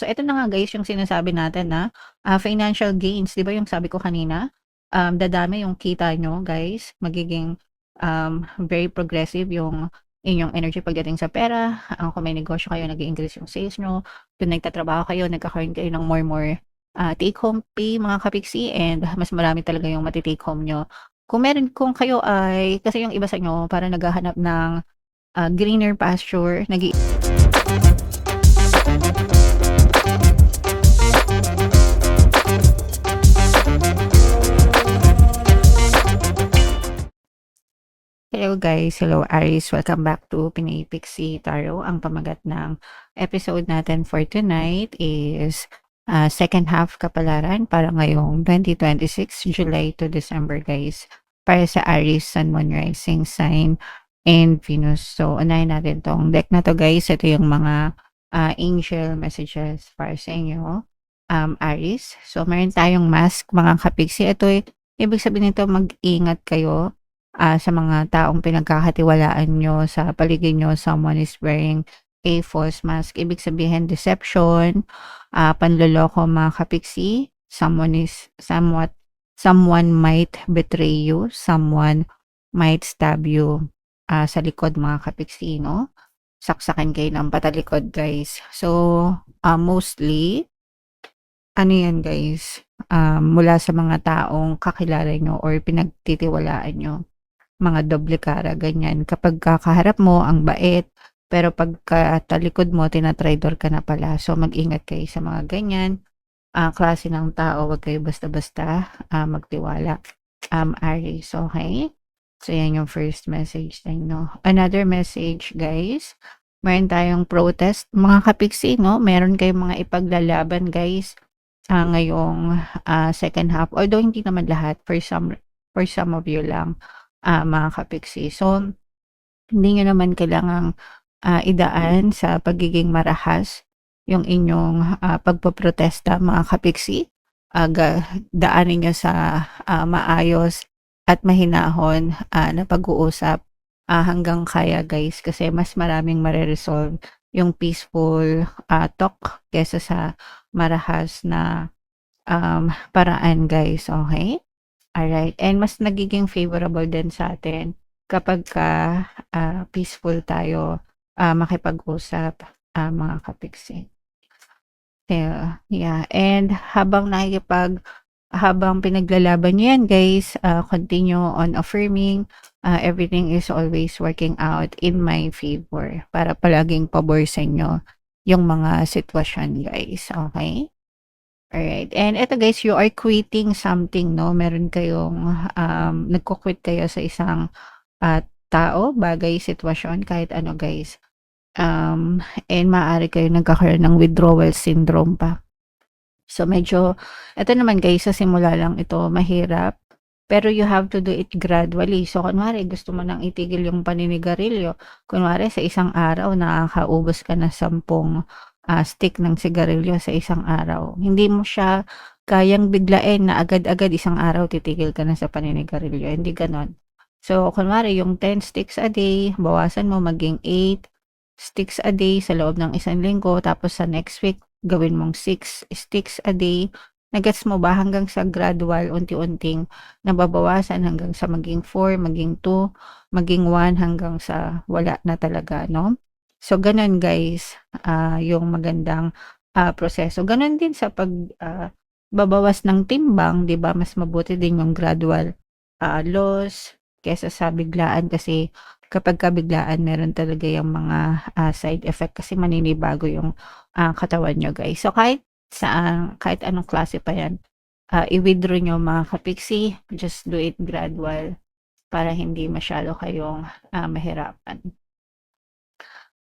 So eto na nga guys yung sinasabi natin na, financial gains, 'di ba yung sabi ko kanina, dadami yung kita niyo guys, magiging, very progressive yung inyong energy pagdating sa pera, kung may negosyo kayo nag-i-increase yung sales niyo, kung nagtatrabaho kayo nagkakaroon kayo ng more, take home pay mga kapiksi and mas marami talaga yung mate-take home niyo. Kung kayo ay kasi yung iba sa inyo parang naghahanap ng, greener pasture, Hello guys, hello Aries, welcome back to Pinay Pixie Tarot. Ang pamagat ng episode natin for tonight is second half kapalaran para ngayong 2026, July to December guys. Para sa Aries, Sun, Moon, Rising Sign, and Venus. So, unahin natin tong deck na to guys. Ito yung mga angel messages para sa inyo, Aries. So, meron tayong mask mga kapiksi. Ito, ibig sabihin nito mag-ingat kayo sa mga taong pinagkakatiwalaan nyo sa paligid nyo. Someone is wearing a false mask. Ibig sabihin deception, panloloko mga kapiksi. Someone might betray you. Someone might stab you sa likod mga kapiksi, no? Saksakin kayo ng patalikod guys. So, mostly, ano yan guys, mula sa mga taong kakilala nyo or pinagtitiwalaan nyo. Mga doble cara, ganyan. Kapag kakaharap mo, ang bait, pero pagkatalikod mo, tinatraidor ka na pala. So, mag-ingat kayo sa mga ganyan. Klase ng tao, wag kayo basta-basta magtiwala. Aries, okay? So, yan yung first message sa inyo. Another message, guys. Meron tayong protest. Mga kapiksi, no? Meron kayong mga ipaglalaban, guys. Ngayong second half. Although, hindi naman lahat. For some of you lang mga kapiksi. So, hindi nyo naman kailangang idaan sa pagiging marahas yung inyong pagpoprotesta mga kapiksi. Daanin nyo sa maayos at mahinahon na pag-uusap hanggang kaya guys kasi mas maraming mareresolve yung peaceful talk kesa sa marahas na paraan guys, okay? Alright, and mas nagiging favorable din sa atin kapagka, peaceful tayo, makipag-usap, mga kapiksi. Yeah, and habang pinaglalaban niyo yan guys, continue on affirming, everything is always working out in my favor para palaging pabor sa inyo yung mga sitwasyon guys, okay? Alright, and eto guys, you are quitting something 'no, meron kayong, nagku-quit kayo sa isang, tao, bagay, sitwasyon, kahit ano guys. And maaari kayo nagkakaroon ng withdrawal syndrome pa. So medyo eto naman guys, sa simula lang ito mahirap, pero you have to do it gradually. So kunwari gusto mo nang itigil yung paninigarilyo, kunwari sa isang araw nakakaubos ka ng 10 stick ng sigarilyo sa isang araw. Hindi mo siya kayang biglain na agad-agad isang araw titigil ka na sa paninigarilyo, hindi gano'n. So kunwari yung 10 sticks a day, bawasan mo maging 8 sticks a day sa loob ng isang linggo, tapos sa next week gawin mong 6 sticks a day. Na-gets mo ba hanggang sa gradual unti-unting nababawasan hanggang sa maging 4, maging 2, maging 1 hanggang sa wala na talaga 'no? So gano'n guys, yung magandang, proseso. Gano'n din sa babawas ng timbang 'di ba, mas mabuti din yung gradual, loss kaysa sa biglaan kasi kapagka biglaan meron talaga yung mga, side effect kasi maninibago yung, katawan niyo guys. So kahit anong klase pa yan, i-withdraw niyo mga kapiksi, just do it gradual para hindi masyado kayong, mahirapan.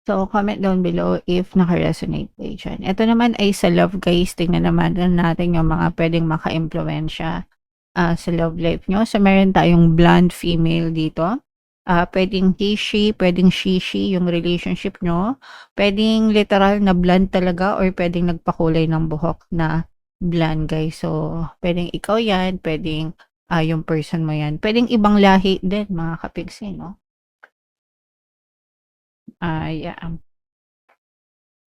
So, comment down below if naka-resonate kayo diyan. Ito naman ay sa love guys, tingnan naman natin yung mga puwedeng maka-impluwensiya, sa love life niyo. So, meron tayong blonde female dito. Puwedeng he, she, puwedeng she yung relationship niyo. Puwedeng literal na blonde talaga or puwedeng nagpakulay ng buhok na blonde guys. So, puwedeng ikaw yan, puwedeng, yung person mo yan. Puwedeng ibang lahi din mga kapigsi 'no. Yeah.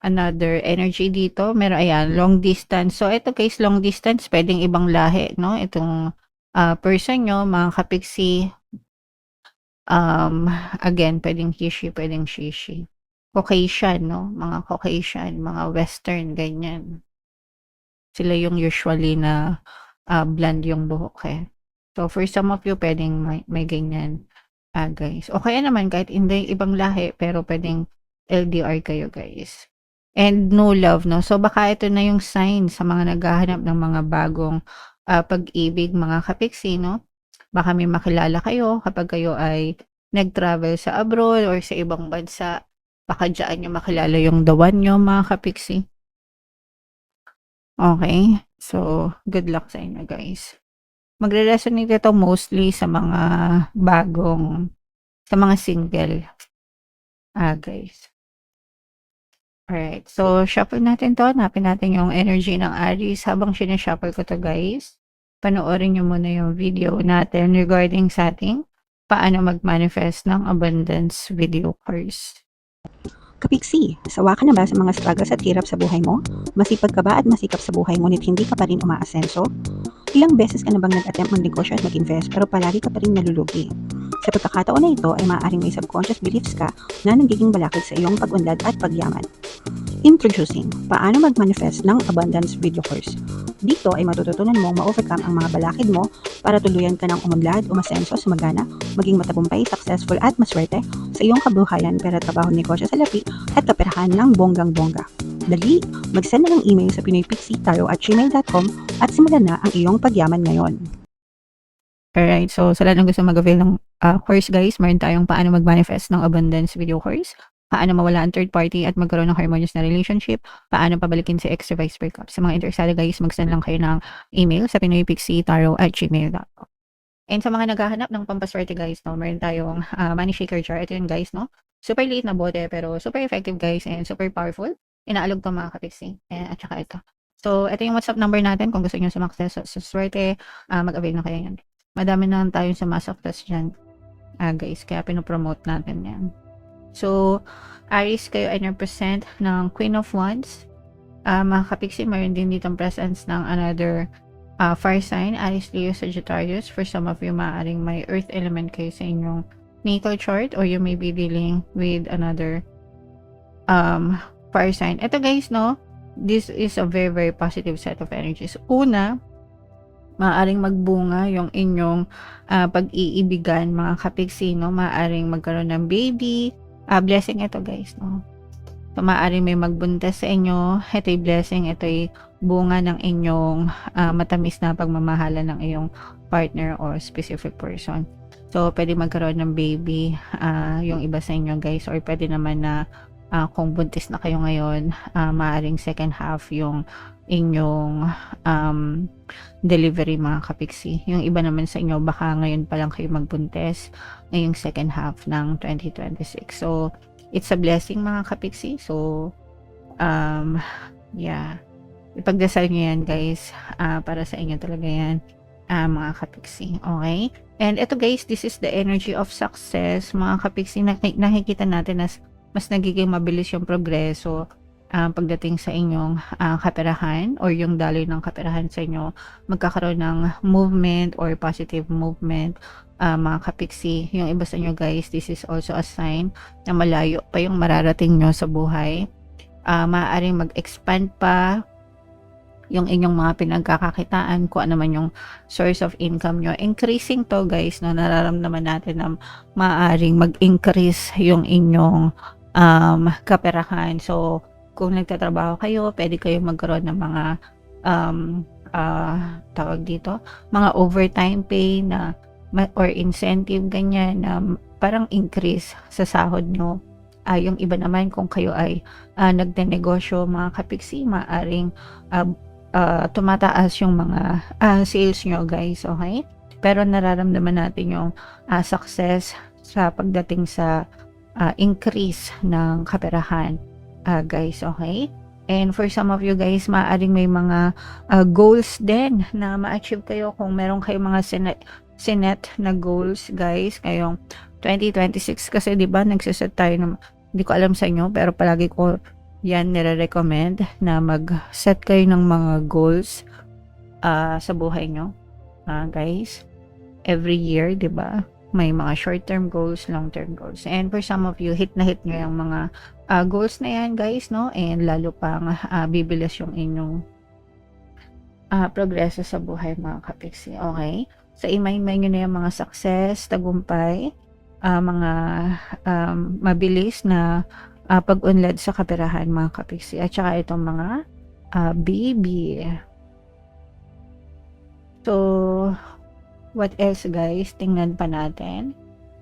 another energy dito. Meron ayan, long distance. So ito guys, long distance, puwedeng ibang lahi 'no, itong, person niyo mga kapiksi. Um, Again, puwedeng he, she, puwedeng she. Caucasian 'no, mga Caucasian, mga Western, ganyan. Sila yung usually na, blonde yung buhok, eh. So, for some of you puwedeng may ganyan, guys. O kaya naman kahit hindi ibang lahi pero puwedeng LDR kayo, guys. And no love 'no, so baka ito na yung sign sa mga naghahanap ng mga bagong, pag-ibig mga kapiksi 'no. Baka may makilala kayo kapag kayo ay nag-travel sa abroad or sa ibang bansa. Baka diyaan niyo makilala yung the one niyo mga kapiksi. Okay, so good luck sa inyo guys. Magre-resonate ito mostly sa mga sa mga single, guys. Alright, so shuffle natin 'to, hanapin natin yung energy ng Aries. Habang sine-shuffle ko 'to guys, panoorin niyo muna yung video natin regarding sa ating paano mag-manifest ng abundance video course. Kapiksi, sawa ka na ba sa mga struggles at hirap sa buhay mo? Masipag ka ba at masikap sa buhay ngunit hindi ka pa rin umaasenso? Ilang beses ka na bang nag-attempt magnegosyo at mag-invest pero palagi ka pa rin nalulugi? Sa pagkakataon na ito ay maaaring may subconscious beliefs ka na nagiging balakid sa iyong pag-unlad at pagyaman. Introducing, paano mag-manifest ng abundance video course. Dito ay matututunan mong ma-overcome ang mga balakid mo para tuluyan ka ng umunlad, umasenso, sumagana, maging matagumpay, successful at maswerte sa iyong kabuhayan, pera, trabaho, negosyo sa lapi at kaperahan ng bonggang-bongga. Dali, mag-send na ng email sa pinoypixie@gmail.com at simulan na ang iyong pagyaman ngayon. Alright, so sa lahat ng gusto mag-avail ng, course guys, meron tayong paano mag-manifest ng abundance video course, paano mawala ang third party at magkaroon ng harmonious na relationship, paano pabalikin si ex vice breakup. Sa mga interesado guys, mag-send lang kayo ng email sa pinoypixie@gmail.com. And sa mga naghahanap ng pampaswerte guys 'no, meron tayong, money shaker jar. Ito yun guys 'no, super liit na bote pero super effective guys and super powerful. Inaalog 'to mga kapiksi, at saka ito. So ito yung WhatsApp number natin kung gusto niyo sumakses sa swerte, mag-avail na kayo niyan. Madami na tayong sumasaktas diyan, guys, kaya pino-promote natin 'yan. So, Aries kayo ay represent ng Queen of Wands. Mga kapiksi, meron din ditong presence ng another fire sign, Aries, Leo, Sagittarius. For some of you, maaaring may earth element kayo sa inyong natal chart or you may be dealing with another fire sign. Ito guys, no, this is a very, very positive set of energies. Una, maaaring magbunga yung inyong pag-iibigan, mga kapiksi, no? Maaaring magkaroon ng baby. Blessing ito guys, no? So, maaaring may magbuntes sa inyo. Ito'y blessing, ito'y bunga ng inyong matamis na pagmamahalan ng iyong partner or specific person. So, pwede magkaroon ng baby yung iba sa inyo guys, or pwede naman na kung buntis na kayo ngayon, maaaring second half yung inyong delivery mga kapiksi. Yung iba naman sa inyo, baka ngayon pa lang kayo magbuntis ngayong second half ng 2026. So, it's a blessing mga kapiksi. So, yeah. Ipagdasal nyo yan guys. Para sa inyo talaga yan, mga kapiksi. Okay? And ito guys, this is the energy of success. Mga kapiksi, nakikita natin na mas nagiging mabilis yung progreso pagdating sa inyong kaperahan or yung daloy ng kaperahan sa inyo. Magkakaroon ng movement or positive movement, mga kapiksi. Yung iba sa inyo guys, this is also a sign na malayo pa yung mararating nyo sa buhay. Maaaring mag-expand pa yung inyong mga pinagkakakitaan, kung ano man yung source of income nyo. Increasing to guys, no, nararamdaman natin na maaaring mag-increase yung inyong kaperahan. So, kung nagtatrabaho kayo, pwede kayo magkaroon ng mga tawag dito, mga overtime pay na or incentive ganyan na parang increase sa sahod nyo. Yung iba naman kung kayo ay nagdenegosyo mga kapiksi, maaring tumataas yung mga sales nyo guys, okay? Pero nararamdaman natin yung success sa pagdating sa increase ng kaperahan, guys, okay? And for some of you guys, maaaring may mga goals din na ma-achieve kayo kung meron kayong mga sinet na goals guys ngayong 2026 kasi 'di ba nagse-set tayo ng, hindi ko alam sa inyo pero palagi ko yan nire-recommend na mag-set kayo ng mga goals sa buhay nyo, guys. Every year, 'di ba? May mga short-term goals, long-term goals. And for some of you, hit na hit nyo yung mga goals na yan, guys, no? And lalo pang bibilis yung inyong progreso sa buhay, mga kapiksi. Okay? So, i-mind nyo na yung mga success, tagumpay, mga mabilis na pag-unlad sa kaperahan, mga kapiksi. At saka itong mga baby. So, what else, guys? Tingnan pa natin.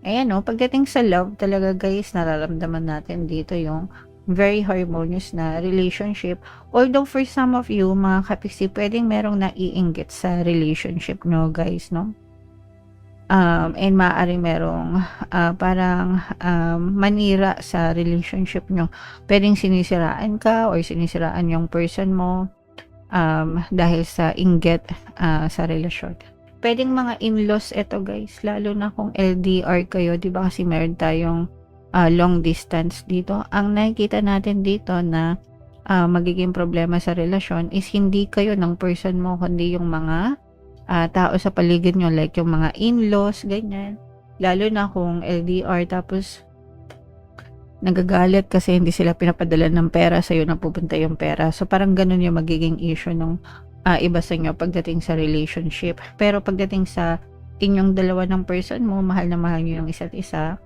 Ayan, no? Pagdating sa love, talaga, guys, nararamdaman natin dito yung very harmonious na relationship. Although, for some of you, mga kapiksi, pwedeng merong naiinggit sa relationship nyo, guys, no? And maaaring merong parang manira sa relationship nyo. Pwedeng sinisiraan ka or sinisiraan yung person mo dahil sa inggit sa relasyon. Pwedeng mga in-laws ito, guys, lalo na kung LDR kayo, di ba, kasi meron tayong long distance dito. Ang nakikita natin dito na magiging problema sa relasyon is hindi kayo ng person mo, kundi yung mga tao sa paligid nyo, like yung mga in-laws, ganyan. Lalo na kung LDR, tapos nagagalit kasi hindi sila pinapadala ng pera, sa'yo na pupunta yung pera. So, parang ganun yung magiging issue ng iba sa inyo pagdating sa relationship. Pero pagdating sa inyong dalawa ng person mo, mahal na mahal nyo yung isa't isa,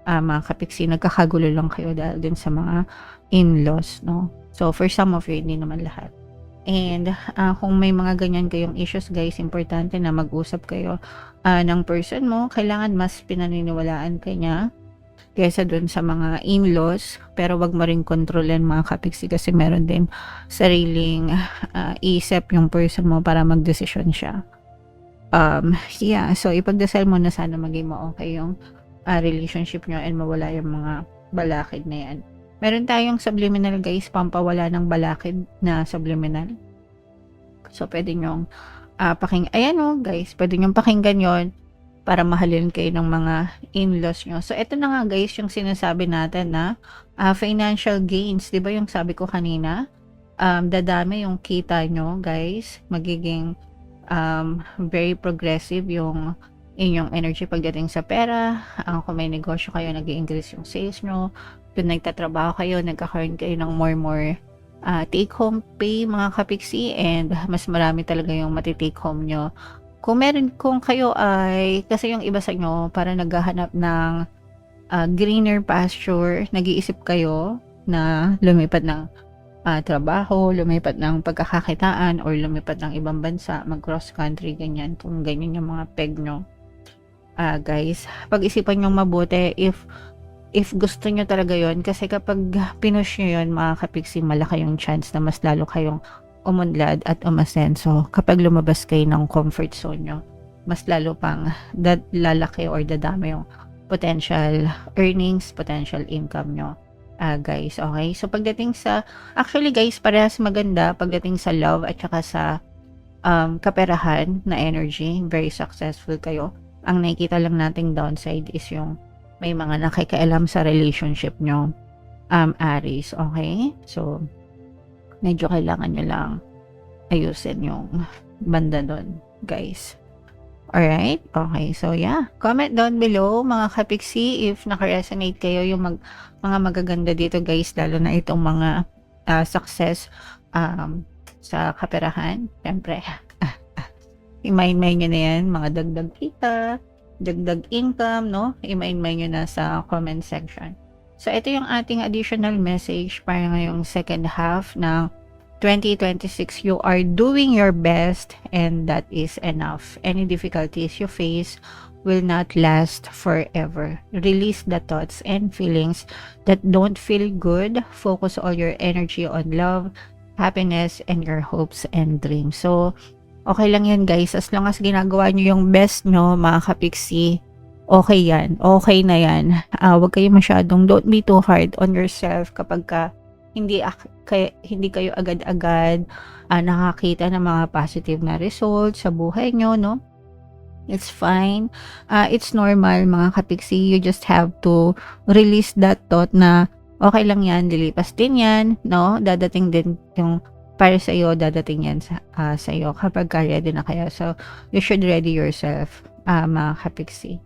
mga kapiksi, nagkakagulo lang kayo dahil din sa mga in-laws, no? So, for some of you, hindi naman lahat. And kung may mga ganyan kayong issues, guys, importante na mag-usap kayo ng person mo. Kailangan mas pinaniniwalaan ka niya kaysa dun sa mga in-laws, pero wag mo rin kontrolin, mga kapiksi, kasi meron din sariling isip yung person mo para magdesisyon siya. Yeah, so ipagdasal mo na sana maging okay yung relationship nyo and mawala yung mga balakid na yan. Meron tayong subliminal, guys, pampawala ng balakid na subliminal. So, pwede nyong ayan, guys, pwede nyong pakinggan yon para mahalin kayo ng mga in-laws nyo. So, ito na nga, guys, yung sinasabi natin na financial gains. Diba yung sabi ko kanina? Dadami yung kita nyo, guys. Magiging very progressive yung inyong energy pagdating sa pera. Kung may negosyo kayo, nag-i-increase yung sales nyo. Kung nagtatrabaho kayo, nagkakaroon kayo ng more take-home pay, mga kapiksi, and mas marami talaga yung matitake home nyo. Kung kayo ay, kasi yung iba sa inyo, para naghahanap ng greener pasture, nag-iisip kayo na lumipat ng trabaho, lumipat ng pagkakakitaan, or lumipat ng ibang bansa, mag-cross country, ganyan. Kung ganyan yung mga peg nyo, guys, pag-isipan nyo mabuti if gusto nyo talaga yon, kasi kapag pinush nyo yon, mga kapiksi, malaki yung chance na mas lalo kayong umunlad at umasenso. Kapag lumabas kayo ng comfort zone nyo, mas lalo pang lalaki or dadami yung potential earnings, potential income nyo, guys. Okay, so pagdating sa, actually, guys, parehas maganda pagdating sa love at saka sa kaperahan na energy. Very successful kayo. Ang nakikita lang nating downside is yung may mga nakikialam sa relationship nyo, Aries. Okay, so medyo kailangan nyo lang ayusin yung banda doon, guys. Alright? Okay, so yeah. Comment down below, mga kapiksi, if naka-resonate kayo yung mga magaganda dito, guys, lalo na itong mga success sa kaperahan. Siyempre, i-mind nyo na yan, mga dagdag kita, dagdag income, no? I-mind nyo na sa comment section. So, ito yung ating additional message para ngayong second half ng 2026. You are doing your best and that is enough. Any difficulties you face will not last forever. Release the thoughts and feelings that don't feel good. Focus all your energy on love, happiness, and your hopes and dreams. So, okay lang yan, guys. As long as ginagawa nyo yung best nyo, mga kapiksi, okay yan. Okay na yan. Huwag kayo masyadong, don't be too hard on yourself kapag hindi kayo agad-agad nakakita ng mga positive na results sa buhay nyo, no? It's fine. It's normal, mga kapiksi. You just have to release that thought na Okay lang yan, lilipas din yan, no? Dadating din yung para sa iyo, dadating yan sa iyo kapag ready na kayo. So, you should ready yourself, mga kapiksi.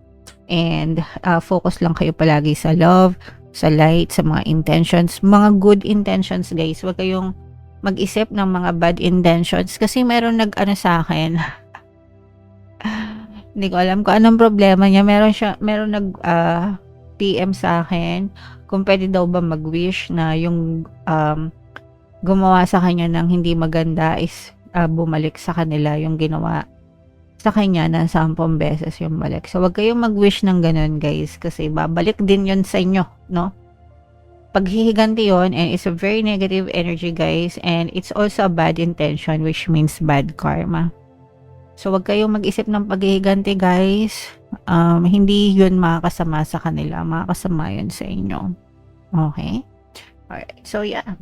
And focus lang kayo palagi sa love, sa light, sa mga intentions, mga good intentions guys. Huwag kayong mag-isip ng mga bad intentions kasi meron nag-ano sa akin. Hindi ko alam kung anong problema niya. Meron nag PM sa akin kung pwede daw ba mag-wish na yung gumawa sa kanya ng hindi maganda is bumalik sa kanila yung ginawa sa kanya na 10 beses yung balik. So, wag kayong mag-wish ng ganun, guys, kasi babalik din yun sa inyo, no? Paghihiganti yun, and it's a very negative energy, guys, and it's also a bad intention, which means bad karma. So, wag kayong mag-isip ng paghihiganti, guys. Hindi yun makakasama sa kanila. Makakasama yun sa inyo. Okay? Alright. So, yeah.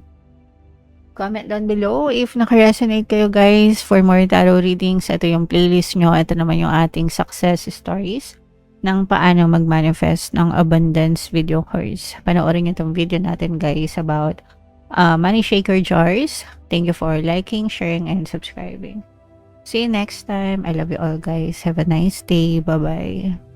Comment down below if naka-resonate kayo guys for more tarot readings. Ito yung playlist nyo. Ito naman yung ating success stories ng paano mag-manifest ng abundance video course. Panoorin nyo itong video natin guys about money shaker jars. Thank you for liking, sharing, and subscribing. See you next time. I love you all guys. Have a nice day. Bye-bye.